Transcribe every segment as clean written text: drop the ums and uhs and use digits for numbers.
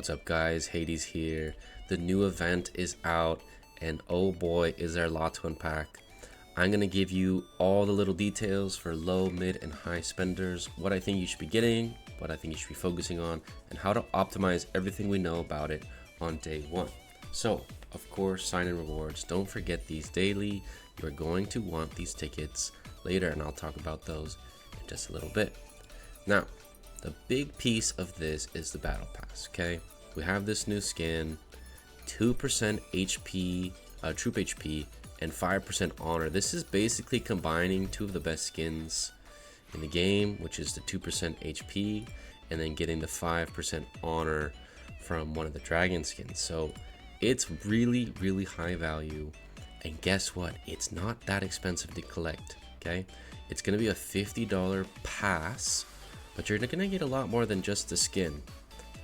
What's up guys, Hades here. The new event is out and oh boy is there a lot to unpack. I'm going to give you all the little details for low, mid, and high spenders, what I think you should be getting, what I think you should be focusing on, and how to optimize everything we know about it on day one. So, of course, sign-in rewards. Don't forget these daily. You're going to want these tickets later, and I'll talk about those in just a little bit. Now, the big piece of this is the battle pass, okay? We have this new skin, 2% HP, troop HP, and 5% honor. This is basically combining two of the best skins in the game, which is the 2% HP, and then getting the 5% honor from one of the dragon skins. So it's really, really high value. And guess what? It's not that expensive to collect, okay? It's gonna be a $50 pass, but you're gonna get a lot more than just the skin.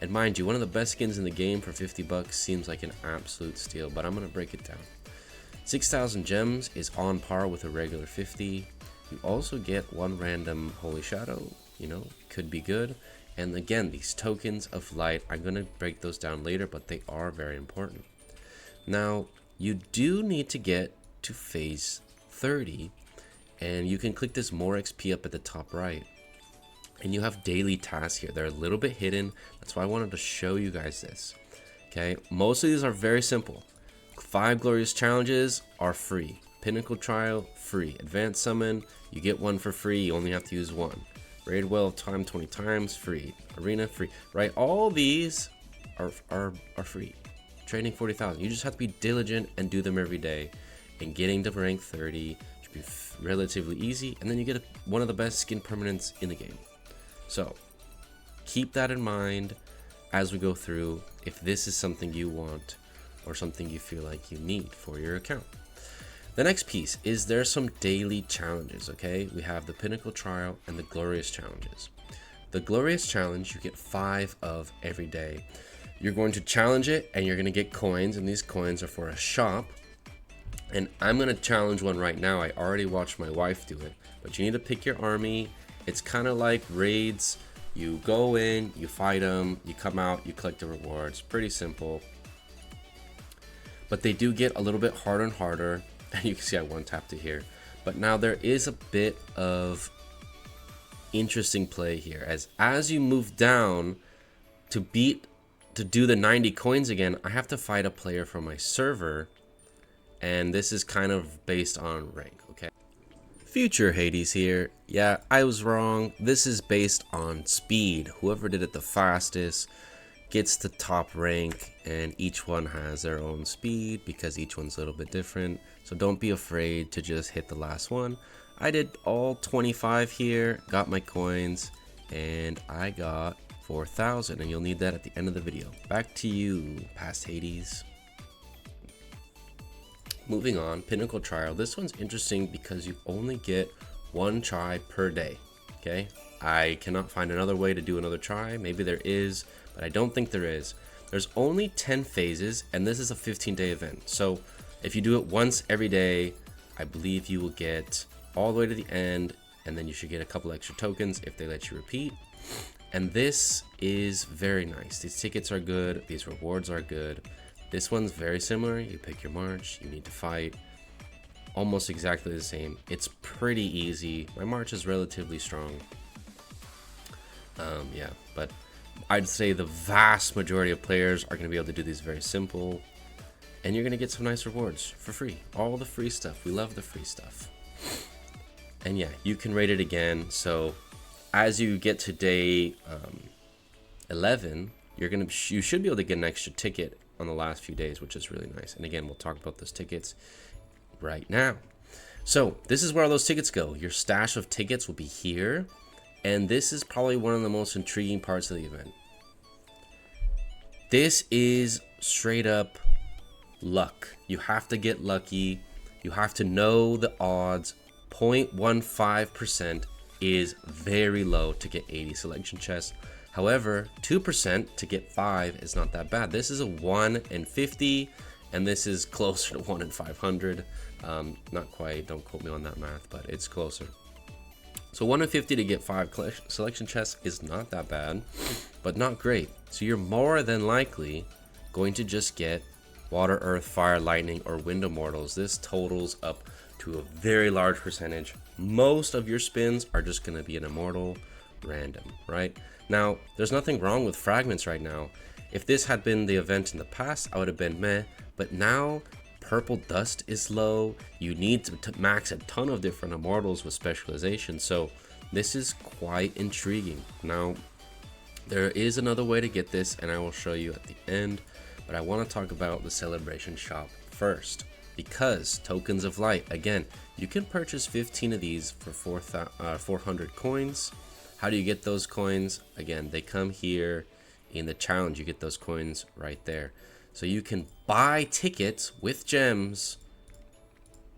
And mind you, one of the best skins in the game for 50 bucks seems like an absolute steal, but I'm gonna break it down. 6,000 gems is on par with a regular 50. You also get one random holy shadow, you know, could be good. And again, these tokens of light, I'm gonna break those down later, but they are very important. Now, you do need to get to phase 30, and you can click this more XP up at the top right. And you have daily tasks here. They're a little bit hidden. That's why I wanted to show you guys this. Okay, most of these are very simple. 5 Glorious challenges are free. Pinnacle trial, free. Advanced summon, you get one for free. You only have to use one. Raid well time 20 times, free. Arena, free. Right, all these are free. Training 40,000. You just have to be diligent and do them every day. And getting to rank 30 should be relatively easy. And then you get one of the best skin permanents in the game. So keep that in mind as we go through if this is something you want or something you feel like you need for your account. The next piece is there's some daily challenges, okay? We have the Pinnacle trial and the Glorious challenges. The Glorious challenge you get 5 of every day. You're going to challenge it and you're going to get coins, and these coins are for a shop. And I'm going to challenge one right now. I already watched my wife do it, but you need to pick your army. It's kind of like raids. You go in, you fight them, you come out, you collect the rewards. Pretty simple. But they do get a little bit harder and harder. And you can see I one-tapped it here. But now there is a bit of interesting play here. As you move down to do the 90 coins again, I have to fight a player from my server. And this is kind of based on rank, okay? Future Hades here. Yeah, I was wrong. This is based on speed. Whoever did it the fastest gets the top rank, and each one has their own speed because each one's a little bit different. So don't be afraid to just hit the last one. I did all 25 here, got my coins, and I got 4,000, and you'll need that at the end of the video. Back to you, past Hades. Moving on, Pinnacle trial. This one's interesting because you only get one try per day, okay? I cannot find another way to do another try. Maybe there is, but I don't think there is. There's only 10 phases, and this is a 15-day event. So if you do it once every day, I believe you will get all the way to the end, and then you should get a couple extra tokens if they let you repeat. And this is very nice. These tickets are good. These rewards are good. This one's very similar. You pick your march, you need to fight. Almost exactly the same. It's pretty easy. My march is relatively strong. Yeah, but I'd say the vast majority of players are going to be able to do these very simple. And you're going to get some nice rewards for free. All the free stuff. We love the free stuff. And yeah, you can rate it again. So as you get to day 11, you should be able to get an extra ticket on the last few days, which is really nice. And again, we'll talk about those tickets right now. So this is where all those tickets go. Your stash of tickets will be here, and this is probably one of the most intriguing parts of the event. This is straight up luck. You have to get lucky. You have to know the odds. 0.15% is very low to get 80 selection chests. However, 2% to get 5 is not that bad. This is a 1 in 50, and this is closer to 1 in 500. Not quite, don't quote me on that math, but it's closer. So 1 in 50 to get 5 selection chests is not that bad, but not great. So you're more than likely going to just get water, earth, fire, lightning, or wind immortals. This totals up to a very large percentage. Most of your spins are just going to be an immortal random, right? Now, there's nothing wrong with fragments right now. If this had been the event in the past, I would have been meh, but now purple dust is low. You need to max a ton of different immortals with specialization, so this is quite intriguing. Now, there is another way to get this, and I will show you at the end, but I want to talk about the celebration shop first, because tokens of light, again, you can purchase 15 of these for 400 coins. How do you get those coins? Again, they come here in the challenge. You get those coins right there. So you can buy tickets with gems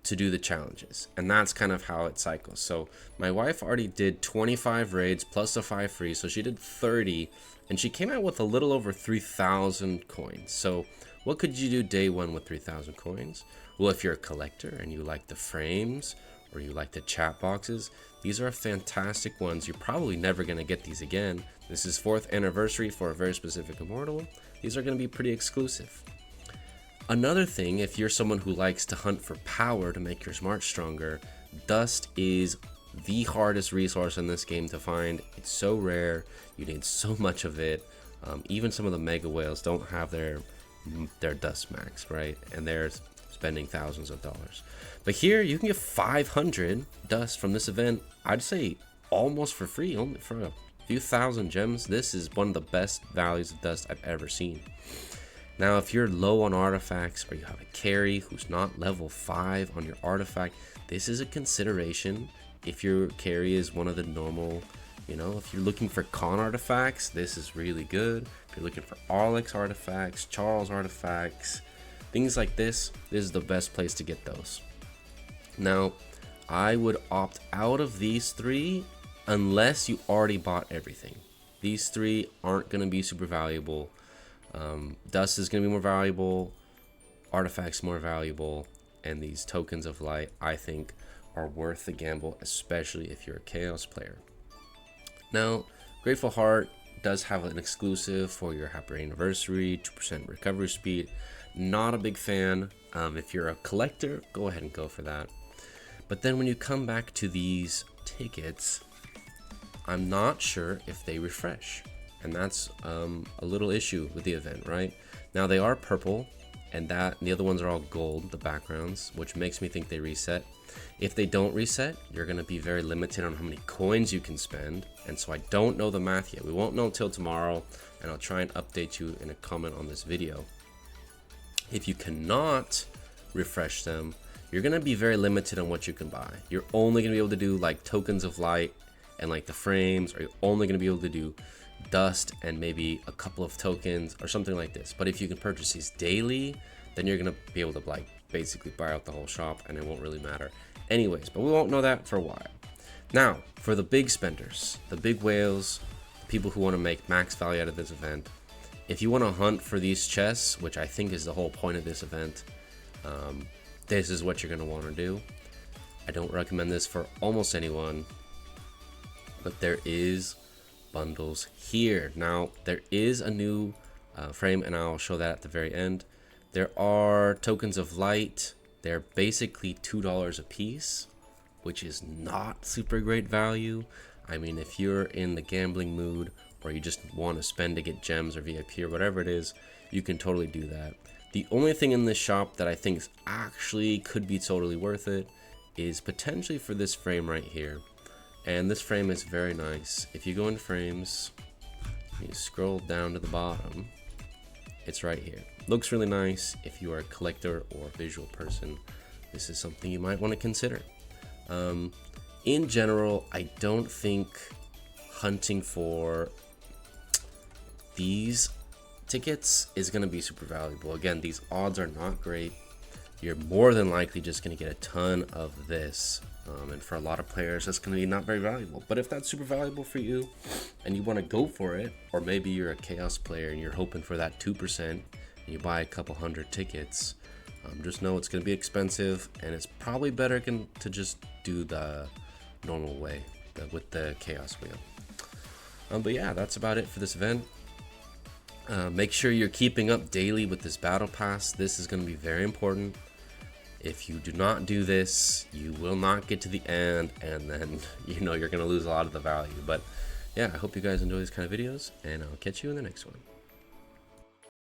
to do the challenges, and that's kind of how it cycles. So my wife already did 25 raids plus the 5 free, so she did 30, and she came out with a little over 3,000 coins. So what could you do day one with 3,000 coins? Well, if you're a collector and you like the frames or you like the chat boxes, these are fantastic ones. You're probably never going to get these again. This is 4th anniversary for a very specific immortal. These are going to be pretty exclusive. Another thing, if you're someone who likes to hunt for power to make your smart stronger, dust is the hardest resource in this game to find. It's so rare. You need so much of it. Even some of the mega whales don't have their dust max, right? And they're spending thousands of dollars. But here you can get 500 dust from this event. I'd say almost for free, only for a few thousand gems. This is one of the best values of dust I've ever seen. Now, if you're low on artifacts or you have a carry who's not level 5 on your artifact, this is a consideration. If your carry is one of the normal, if you're looking for con artifacts, this is really good. If you're looking for Alex artifacts, Charles artifacts, things like this is the best place to get those. Now, I would opt out of these 3 unless you already bought everything. These 3 aren't going to be super valuable. Dust is going to be more valuable, artifacts more valuable, and these tokens of light, I think, are worth the gamble, especially if you're a Chaos player. Now, Grateful Heart does have an exclusive for your happy anniversary, 2% recovery speed. Not a big fan. If you're a collector, go ahead and go for that. But then when you come back to these tickets, I'm not sure if they refresh. And that's a little issue with the event, right? Now they are purple, and the other ones are all gold, the backgrounds, which makes me think they reset. If they don't reset, you're going to be very limited on how many coins you can spend. And so I don't know the math yet. We won't know until tomorrow, and I'll try and update you in a comment on this video. If you cannot refresh them, you're going to be very limited on what you can buy. You're only going to be able to do like tokens of light and like the frames, or you're only going to be able to do dust and maybe a couple of tokens or something like this. But if you can purchase these daily, then you're going to be able to like basically buy out the whole shop, and it won't really matter anyways. But we won't know that for a while. Now, for the big spenders, the big whales, people who want to make max value out of this event, if you want to hunt for these chests, which I think is the whole point of this event, this is what you're going to want to do. I don't recommend this for almost anyone, but there is bundles here. Now, there is a new frame, and I'll show that at the very end. There are tokens of light. They're basically $2 a piece, which is not super great value. I mean, if you're in the gambling mood, or you just want to spend to get gems or VIP or whatever it is, you can totally do that. The only thing in this shop that I think actually could be totally worth it is potentially for this frame right here. And this frame is very nice. If you go in frames, you scroll down to the bottom, it's right here. Looks really nice. If you are a collector or visual person, this is something you might want to consider. In general, I don't think hunting for these tickets is going to be super valuable. Again, these odds are not great. You're more than likely just going to get a ton of this. And for a lot of players, that's going to be not very valuable. But if that's super valuable for you and you want to go for it, or maybe you're a Chaos player and you're hoping for that 2% and you buy a couple hundred tickets, just know it's going to be expensive, and it's probably better to just do the normal way with the Chaos wheel. But yeah, that's about it for this event. Make sure you're keeping up daily with this battle pass. This is going to be very important. If you do not do this, you will not get to the end, and then you're going to lose a lot of the value. But yeah, I hope you guys enjoy these kind of videos, and I'll catch you in the next one.